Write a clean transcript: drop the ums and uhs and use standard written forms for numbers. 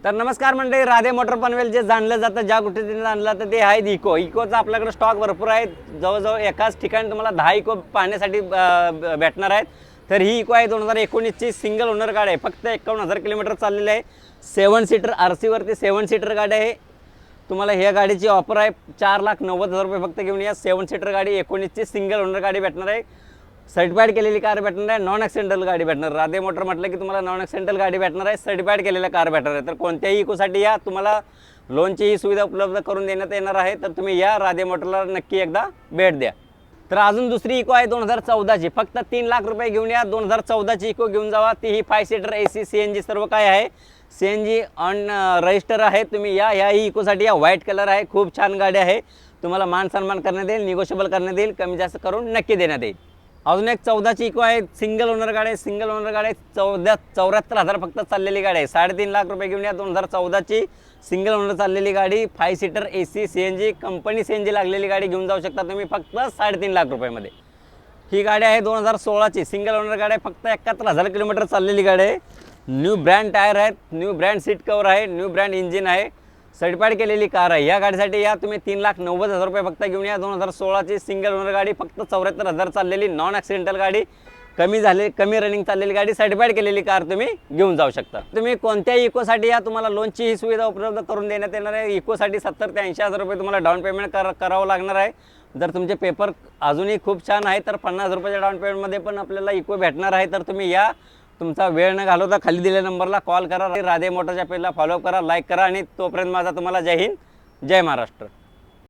तर नमस्कार मंडळी, राधे मोटर पनवेल जे जाणलं जातं, ज्या गोष्टीने जाणलं तर ते आहे इको. इकोचा आपल्याकडे स्टॉक भरपूर आहे. जवळजवळ एकाच ठिकाणी तुम्हाला 10 इको पाहण्यासाठी भेटणार आहेत. तर ही इको आहे 2019ची सिंगल ओनर गाडी आहे. फक्त 51,000 किलोमीटर चाललेली आहे. 7 सीटर RC वरती 7 सीटर गाडी आहे. तुम्हाला ह्या गाडीची ऑफर आहे 4,90,000 रुपये फक्त घेऊन या. 7 सीटर गाडी 19ची सिंगल ओनर गाडी भेटणार आहे. सर्टिफाईड केलेली कार भेटणार आहे. नॉन ॲक्सिडेंटल गाडी भेटणार. राधे मोटर म्हटलं की तुम्हाला नॉन ॲक्सिडेंटल गाडी भेटणार आहे. सर्टिफाईड केलेल्या कार भेटणार आहे. तर कोणत्याही इकोसाठी या, तुम्हाला लोनची ही सुविधा उपलब्ध करून देण्यात येणार आहे. तर तुम्ही या राधे मोटरला नक्की एकदा भेट द्या. तर अजून दुसरी इको आहे 2014ची. फक्त 3 लाख रुपये घेऊन या. 2014ची इको घेऊन जावा. ती ही 5 सीटर AC CNG सर्व काय आहे. CNG ऑन रजिस्टर आहे. तुम्ही या ही इकोसाठी या. व्हाईट कलर आहे. खूप छान गाडी आहे. तुम्हाला मान सन्मान करण्यात येईल, निगोशिएबल करण्यात येईल, कमी जास्त करून नक्की देण्यात येईल. अजून एक 14ची इको आहे. सिंगल ओनर गाडी आहे. सिंगल ओनर गाडी 74,000 फक्त चाललेली गाडी आहे. 3.5 लाख रुपये घेऊन या. 2014ची सिंगल ओनर चाललेली गाडी 5 seater AC CNG company CNG लागलेली गाडी घेऊन जाऊ शकता तुम्ही फक्त 3.5 लाख रुपयामध्ये. ही गाडी आहे 2016ची सिंगल ओनर गाडी आहे. फक्त 71,000 किलोमीटर चाललेली गाडी आहे. न्यू ब्रँड टायर आहेत, न्यू ब्रँड सीट कवर आहे, न्यू ब्रँड इंजिन आहे, सर्टिफाईड केलेली कार आहे. या गाडीसाठी या तुम्ही 3,90,000 रुपये फक्त घेऊन या. 2016ची सिंगल ओनर गाडी फक्त 74,000 चाललेली नॉन ॲक्सिडेंटल गाडी, कमी रनिंग चाललेली गाडी, सर्टिफाईड केलेली कार तुम्ही घेऊन जाऊ शकता. तुम्ही कोणत्याही इकोसाठी या, तुम्हाला लोनची ही सुविधा उपलब्ध करून देण्यात येणार आहे. इकोसाठी 70,000 ते 80,000 रुपये तुम्हाला डाऊन पेमेंट करावं लागणार आहे. जर तुमचे पेपर अजूनही खूप छान आहे तर 50,000 रुपयाच्या डाऊन पेमेंटमध्ये पण आपल्याला इको भेटणार आहे. तर तुम्ही या, तुमचा वेळ न घालवता खाली दिलेल्या नंबरला कॉल करा. राधे मोटरच्या पेजला फॉलोअप करा, लाईक करा आणि तोपर्यंत माझा तुम्हाला जय हिंद, जय महाराष्ट्र.